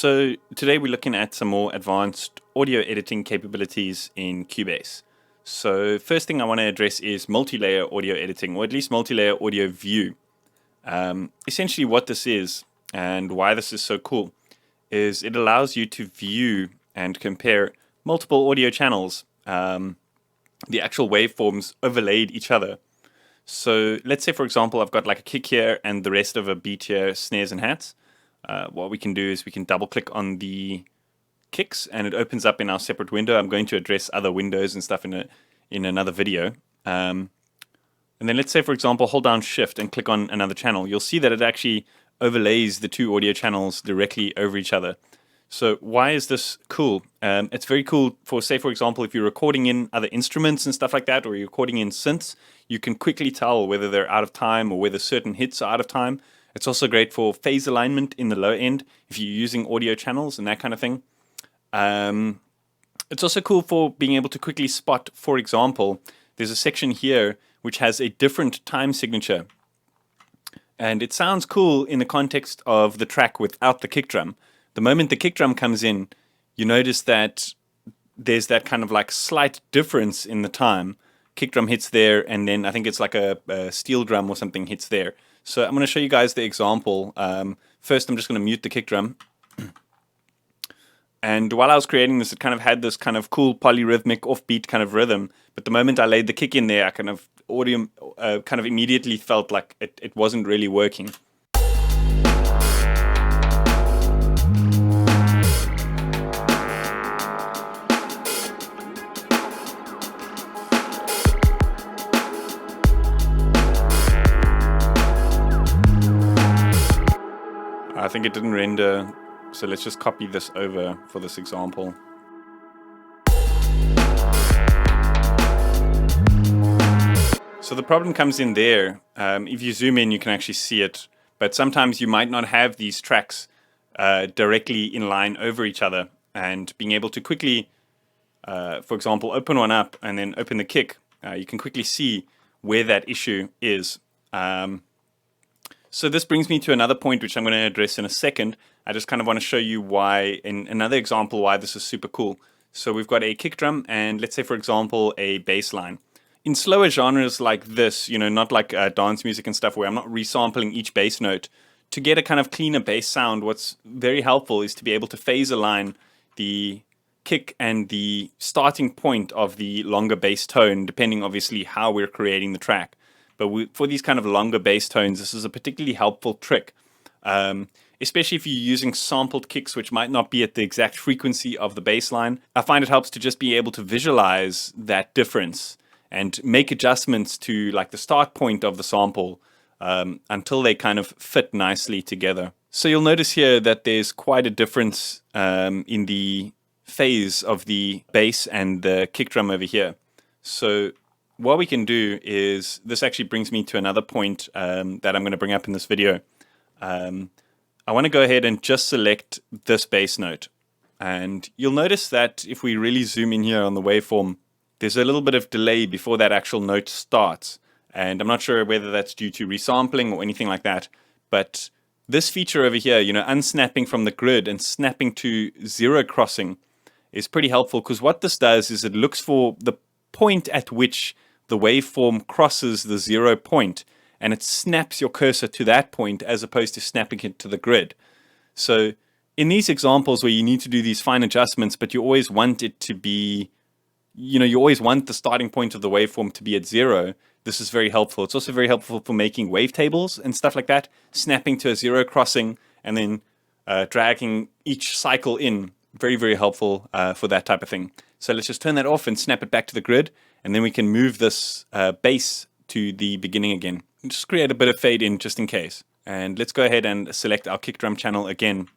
So today we're looking at some more advanced audio editing capabilities in Cubase. So first thing I want to address is multi-layer audio editing, or at least multi-layer audio view. Essentially what this is and why this is so cool is it allows you to view and compare multiple audio channels. The actual waveforms overlaid each other. So let's say, for example, I've got like a kick here and the rest of a beat here, snares and hats. What we can do is we can double click on the kicks and it opens up in our separate window. I'm going to address other windows and stuff in another video. And then let's say, for example, hold down shift and click on another channel. You'll see that it actually overlays the two audio channels directly over each other. So why is this cool? It's very cool for, say, for example, if you're recording in other instruments and stuff like that, or you're recording in synths, you can quickly tell whether they're out of time or whether certain hits are out of time. It's also great for phase alignment in the low end if you're using audio channels and that kind of thing. It's also cool for being able to quickly spot, for example, there's a section here which has a different time signature. And it sounds cool in the context of the track without the kick drum. The moment the kick drum comes in, you notice that there's that kind of like slight difference in the time. Kick drum hits there, and then I think it's like a steel drum or something hits there. So I'm going to show you guys the example. First, I'm just going to mute the kick drum. And while I was creating this, it kind of had this kind of cool polyrhythmic offbeat kind of rhythm. But the moment I laid the kick in there, I kind of immediately felt like it wasn't really working. I think it didn't render, so let's just copy this over for this example. So the problem comes in there. If you zoom in, you can actually see it, but sometimes you might not have these tracks directly in line over each other, and being able to quickly, for example, open one up and then open the kick, you can quickly see where that issue is. So this brings me to another point which I'm going to address in a second. I just kind of want to show you why, in another example, why this is super cool. So we've got a kick drum and let's say, for example, a bass line. In slower genres like this, you know, not like dance music and stuff where I'm not resampling each bass note, to get a kind of cleaner bass sound, what's very helpful is to be able to phase align the kick and the starting point of the longer bass tone, depending obviously how we're creating the track. But for these kind of longer bass tones, this is a particularly helpful trick, especially if you're using sampled kicks, which might not be at the exact frequency of the bass line. I find it helps to just be able to visualize that difference and make adjustments to like the start point of the sample until they kind of fit nicely together. So you'll notice here that there's quite a difference in the phase of the bass and the kick drum over here. So what we can do is, this actually brings me to another point that I'm going to bring up in this video. I want to go ahead and just select this bass note. And you'll notice that if we really zoom in here on the waveform, there's a little bit of delay before that actual note starts. And I'm not sure whether that's due to resampling or anything like that. But this feature over here, you know, unsnapping from the grid and snapping to zero crossing is pretty helpful, because what this does is it looks for the point at which the waveform crosses the 0 point, and it snaps your cursor to that point as opposed to snapping it to the grid. So in these examples where you need to do these fine adjustments, but you always want it to be, you know, you always want the starting point of the waveform to be at 0, this is very helpful. It's also very helpful for making wavetables and stuff like that, snapping to a 0 crossing and then dragging each cycle in. Very, very helpful for that type of thing. So let's just turn that off and snap it back to the grid, and then we can move this bass to the beginning again. And just create a bit of fade in just in case. And let's go ahead and select our kick drum channel again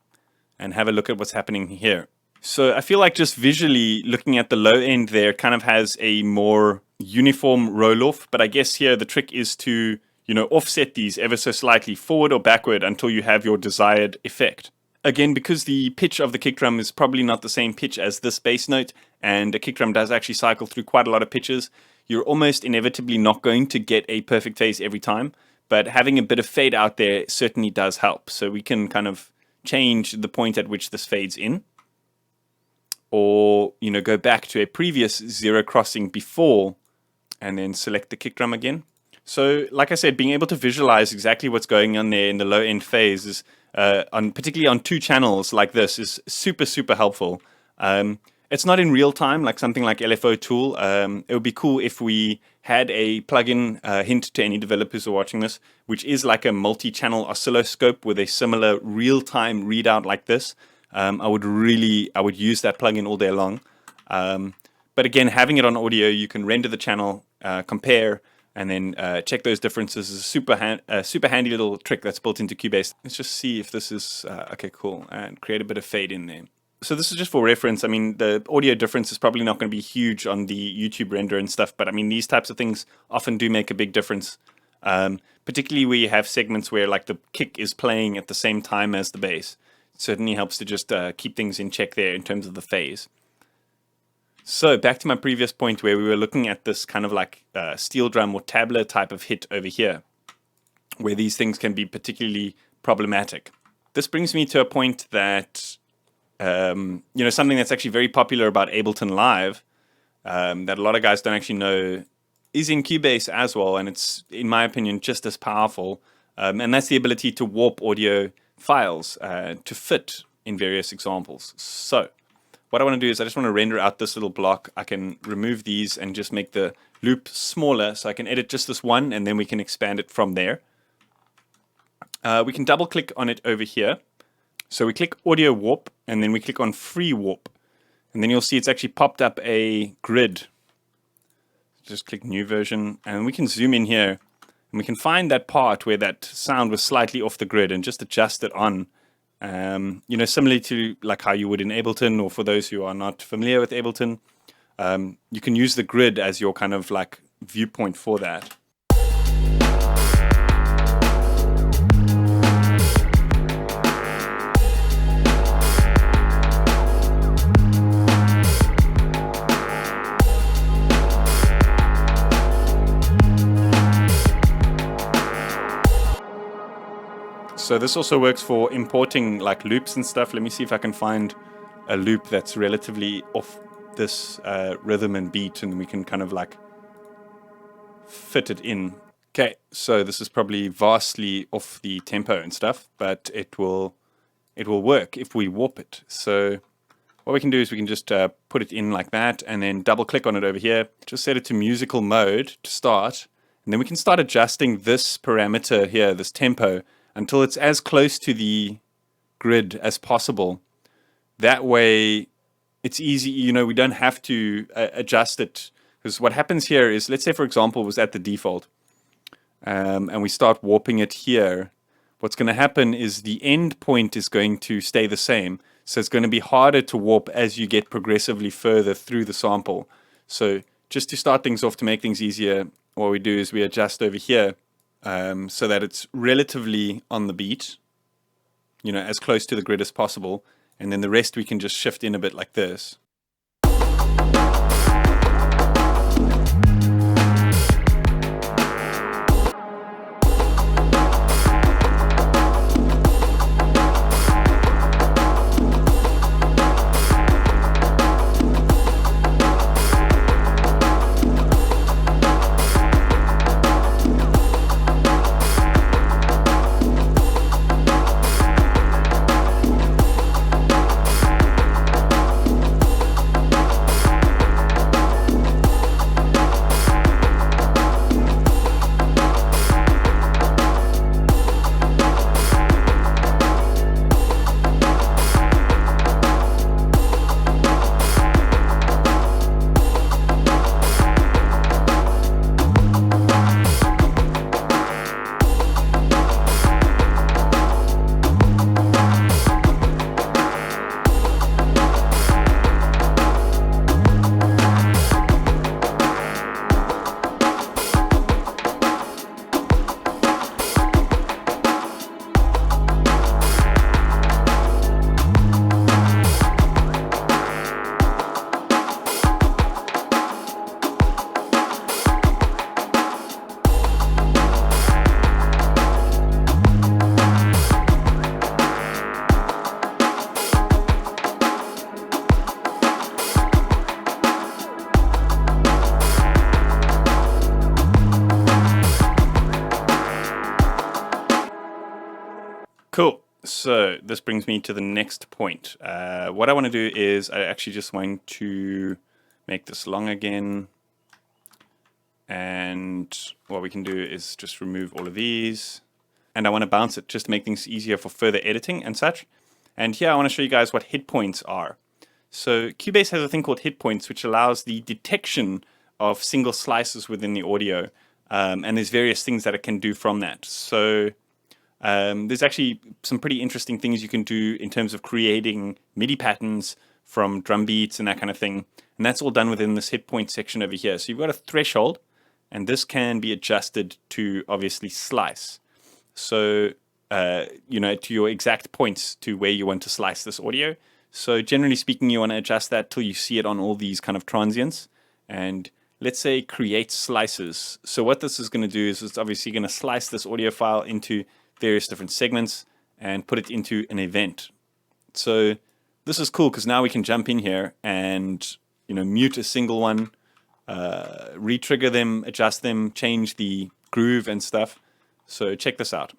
and have a look at what's happening here. So I feel like just visually looking at the low end there kind of has a more uniform roll off, but I guess here the trick is to, you know, offset these ever so slightly forward or backward until you have your desired effect. Again, because the pitch of the kick drum is probably not the same pitch as this bass note, and a kick drum does actually cycle through quite a lot of pitches, you're almost inevitably not going to get a perfect phase every time, but having a bit of fade out there certainly does help. So we can kind of change the point at which this fades in, or go back to a previous zero crossing before, and then select the kick drum again. So, like I said, being able to visualize exactly what's going on there in the low end phase is, particularly on 2 channels like this, is super helpful. It's not in real time like something like LFO Tool. It would be cool if we had a plugin, hint to any developers who are watching this, which is like a multi-channel oscilloscope with a similar real-time readout like this. I would use that plugin all day long. But again, having it on audio, you can render the channel, compare, and then check those differences. Is a super handy little trick that's built into Cubase. Let's just see if this is okay, cool, and create a bit of fade in there. So this is just for reference. I mean, the audio difference is probably not going to be huge on the YouTube render and stuff, but I mean, these types of things often do make a big difference. Particularly where you have segments where like the kick is playing at the same time as the bass. It certainly helps to just keep things in check there in terms of the phase. So back to my previous point where we were looking at this kind of like steel drum or tabla type of hit over here, where these things can be particularly problematic. This brings me to a point that something that's actually very popular about Ableton Live, that a lot of guys don't actually know, is in Cubase as well, and it's, in my opinion, just as powerful. And that's the ability to warp audio files to fit in various examples. So what I want to do is I just want to render out this little block. I can remove these and just make the loop smaller, so I can edit just this one, and then we can expand it from there. We can double click on it over here. So we click Audio Warp, and then we click on Free Warp. And then you'll see it's actually popped up a grid. Just click New Version, and we can zoom in here, and we can find that part where that sound was slightly off the grid and just adjust it on. Similarly to like how you would in Ableton, or for those who are not familiar with Ableton, you can use the grid as your kind of like viewpoint for that. So this also works for importing like loops and stuff. Let me see if I can find a loop that's relatively off this rhythm and beat, and we can kind of like fit it in. Okay, so this is probably vastly off the tempo and stuff, but it will work if we warp it. So what we can do is we can just put it in like that, and then double click on it over here. Just set it to musical mode to start, and then we can start adjusting this parameter here, this tempo, until it's as close to the grid as possible. That way, it's easy, we don't have to adjust it. Because what happens here is, let's say, for example, it was at the default, and we start warping it here. What's going to happen is the end point is going to stay the same. So it's going to be harder to warp as you get progressively further through the sample. So just to start things off, to make things easier, what we do is we adjust over here, so that it's relatively on the beat, as close to the grid as possible. And then the rest we can just shift in a bit like this. So this brings me to the next point. What I want to do is I actually just want to make this long again. And what we can do is just remove all of these. And I want to bounce it just to make things easier for further editing and such. And here I want to show you guys what hit points are. So Cubase has a thing called hit points, which allows the detection of single slices within the audio. And there's various things that it can do from that. So there's actually some pretty interesting things you can do in terms of creating MIDI patterns from drum beats and that kind of thing. And that's all done within this hit point section over here. So you've got a threshold, and this can be adjusted to obviously slice. So, you know, to your exact points to where you want to slice this audio. So generally speaking, you want to adjust that till you see it on all these kind of transients. And let's say create slices. So what this is going to do is it's obviously going to slice this audio file into various different segments and put it into an event. So this is cool because now we can jump in here and, you know, mute a single one, re-trigger them, adjust them, change the groove and stuff. So check this out.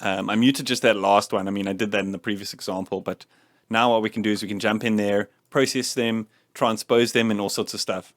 I muted just that last one. I mean, I did that in the previous example, but now what we can do is we can jump in there, process them, transpose them, and all sorts of stuff.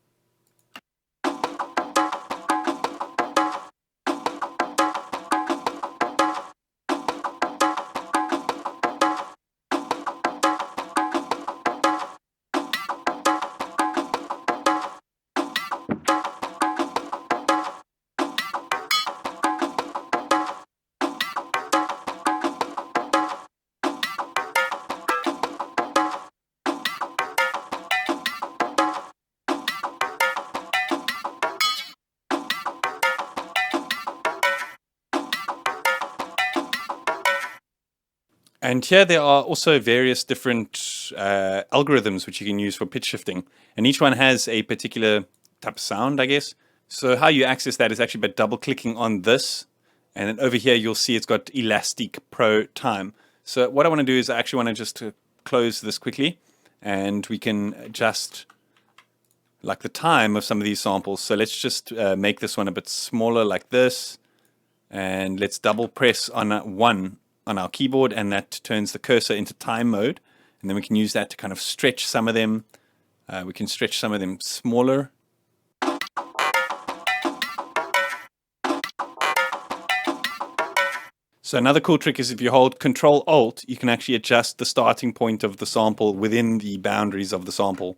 And here there are also various different algorithms which you can use for pitch shifting. And each one has a particular type of sound, I guess. So how you access that is actually by double clicking on this. And then over here, you'll see it's got Elastic Pro Time. So what I want to do is I actually want to just close this quickly. And we can adjust like the time of some of these samples. So let's just make this one a bit smaller like this. And let's double press on one on our keyboard, and that turns the cursor into time mode. And then we can use that to kind of stretch some of them. We can stretch some of them smaller. So another cool trick is if you hold Control-Alt, you can actually adjust the starting point of the sample within the boundaries of the sample.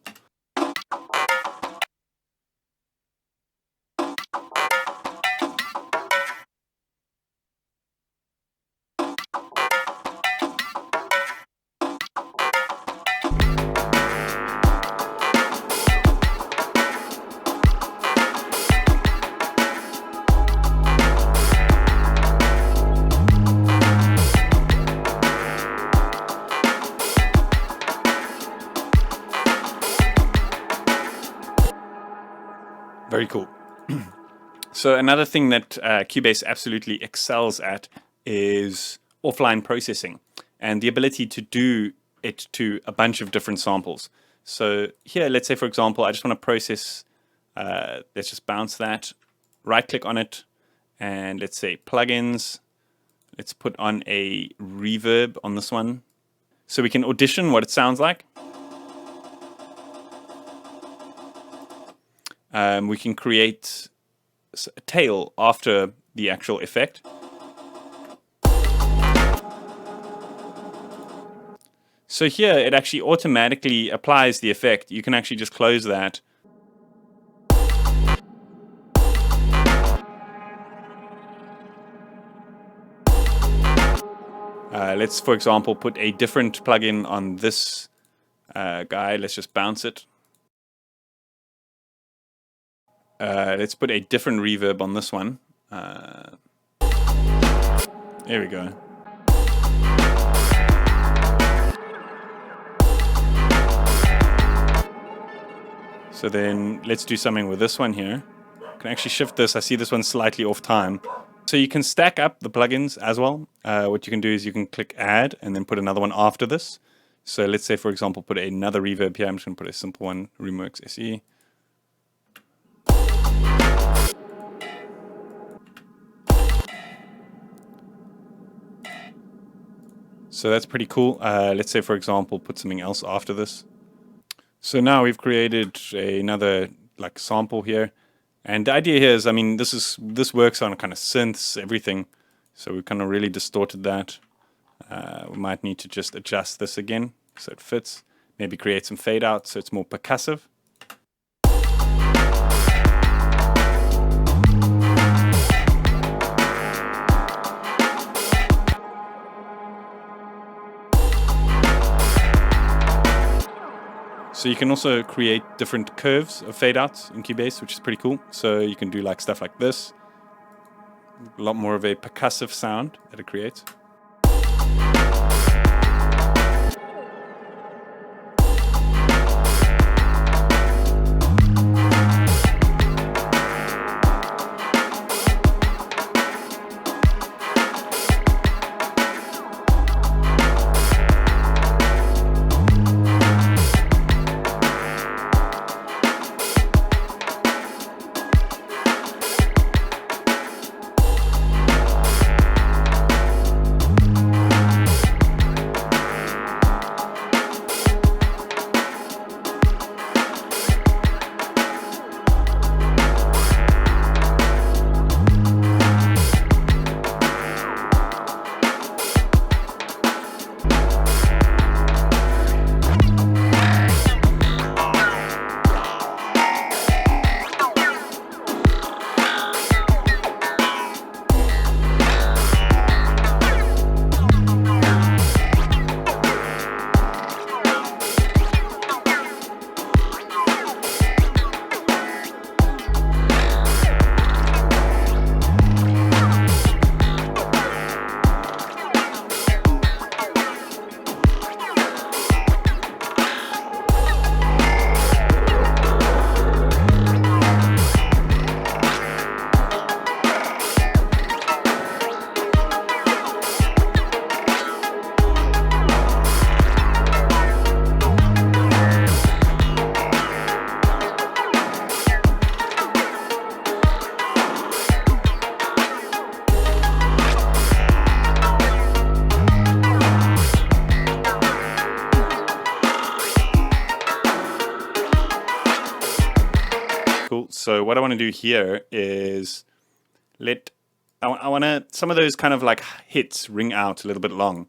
Very cool. So another thing that Cubase absolutely excels at is offline processing and the ability to do it to a bunch of different samples. So here, let's say, for example, I just want to process, let's just bounce that, right click on it, and let's say plugins. Let's put on a reverb on this one so we can audition what it sounds like. We can create a tail after the actual effect. So here it actually automatically applies the effect. You can actually just close that. Let's, for example, put a different plugin on this guy. Let's just bounce it. Let's put a different reverb on this one. There we go. So then let's do something with this one here. I can actually shift this. I see this one's slightly off time. So you can stack up the plugins as well. What you can do is you can click add and then put another one after this. So let's say, for example, put another reverb here. I'm just going to put a simple one, RUMI SE. So that's pretty cool. Let's say, for example, put something else after this. So now we've created another like sample here. And the idea here is, I mean, this works on kind of synths, everything. So we kind of really distorted that. We might need to just adjust this again so it fits. Maybe create some fade out so it's more percussive. So you can also create different curves of fade outs in Cubase, which is pretty cool. So you can do like stuff like this. A lot more of a percussive sound that it creates. So what I want to do here is I want to, some of those kind of like hits ring out a little bit long,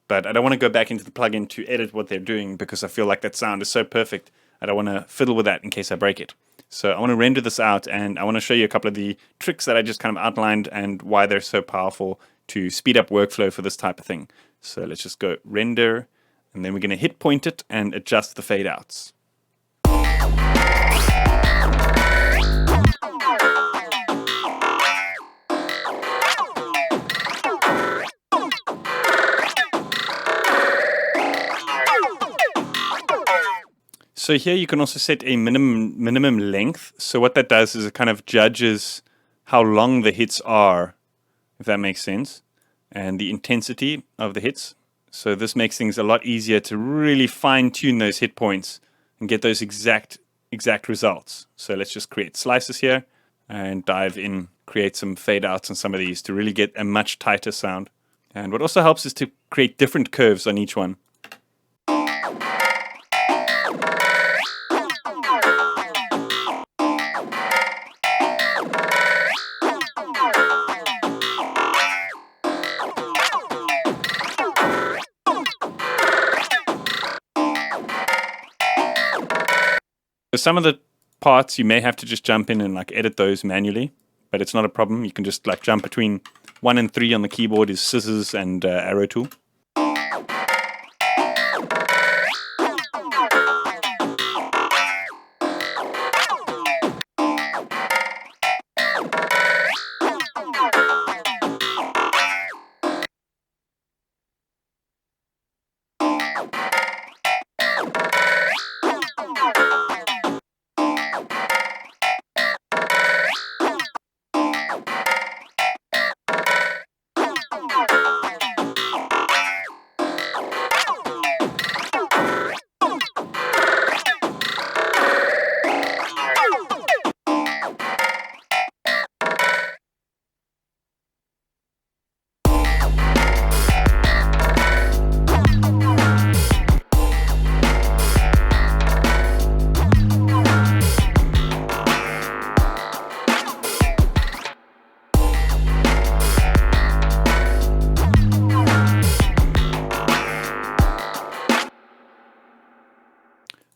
but I don't want to go back into the plugin to edit what they're doing because I feel like that sound is so perfect. I don't want to fiddle with that in case I break it. So I want to render this out, and I want to show you a couple of the tricks that I just kind of outlined and why they're so powerful to speed up workflow for this type of thing. So let's just go render, and then we're going to hit point it and adjust the fade outs. So here you can also set a minimum length. So what that does is it kind of judges how long the hits are, if that makes sense, and the intensity of the hits. So this makes things a lot easier to really fine tune those hit points and get those exact results. So let's just create slices here and dive in, create some fade outs on some of these to really get a much tighter sound. And what also helps is to create different curves on each one. So some of the parts you may have to just jump in and like edit those manually, but it's not a problem. You can just like jump between 1 and 3 on the keyboard is scissors and arrow tool.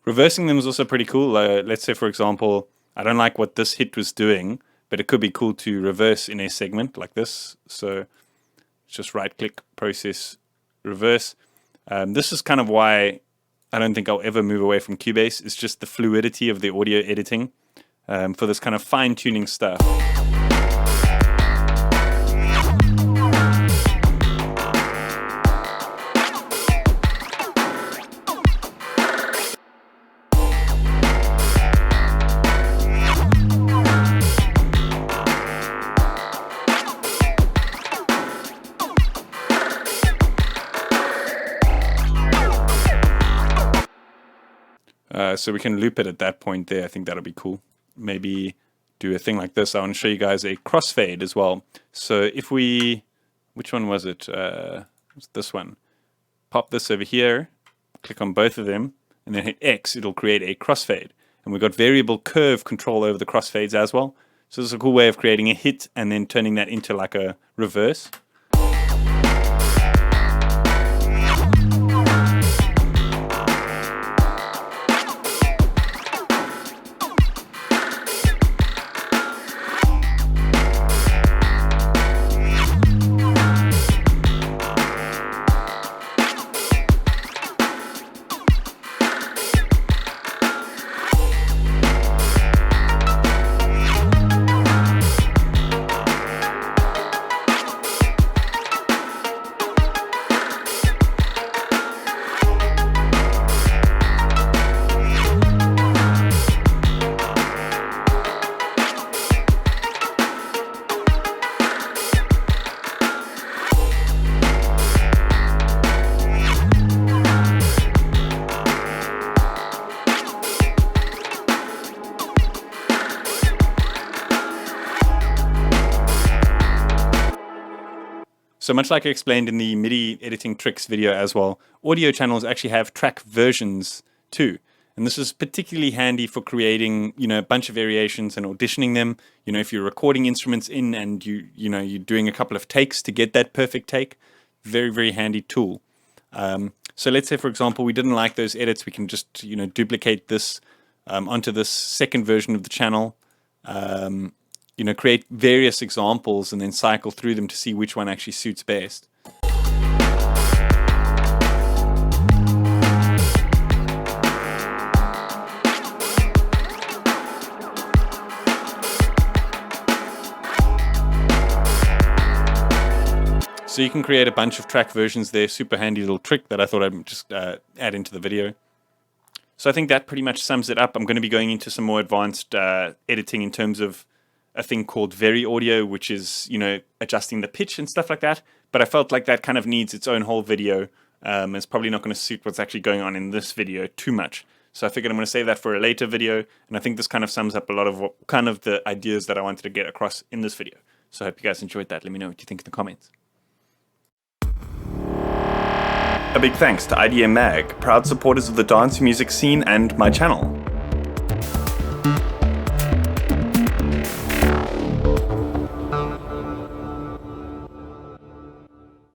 Reversing them is also pretty cool. Let's say, for example, I don't like what this hit was doing, but it could be cool to reverse in a segment like this. So just right-click, process, reverse. This is kind of why I don't think I'll ever move away from Cubase. It's just the fluidity of the audio editing for this kind of fine-tuning stuff. So we can loop it at that point there. I think that'll be cool. Maybe do a thing like this. I want to show you guys a crossfade as well. So if we, which one was it? It's this one. Pop this over here, click on both of them, and then hit X. It'll create a crossfade. And we've got variable curve control over the crossfades as well. So this is a cool way of creating a hit and then turning that into like a reverse. So much like I explained in the MIDI editing tricks video as well, audio channels actually have track versions too. And this is particularly handy for creating, a bunch of variations and auditioning them. If you're recording instruments in and you're doing a couple of takes to get that perfect take, very, very handy tool. So let's say, for example, we didn't like those edits. We can just, duplicate this onto this second version of the channel. Create various examples and then cycle through them to see which one actually suits best. So you can create a bunch of track versions there. Super handy little trick that I thought I'd just add into the video. So I think that pretty much sums it up. I'm going to be going into some more advanced editing in terms of a thing called Very Audio, which is, adjusting the pitch and stuff like that. But I felt like that kind of needs its own whole video. It's probably not going to suit what's actually going on in this video too much. So I figured I'm going to save that for a later video. And I think this kind of sums up a lot of kind of the ideas that I wanted to get across in this video. So I hope you guys enjoyed that. Let me know what you think in the comments. A big thanks to IDM Mag, proud supporters of the dance music scene and my channel.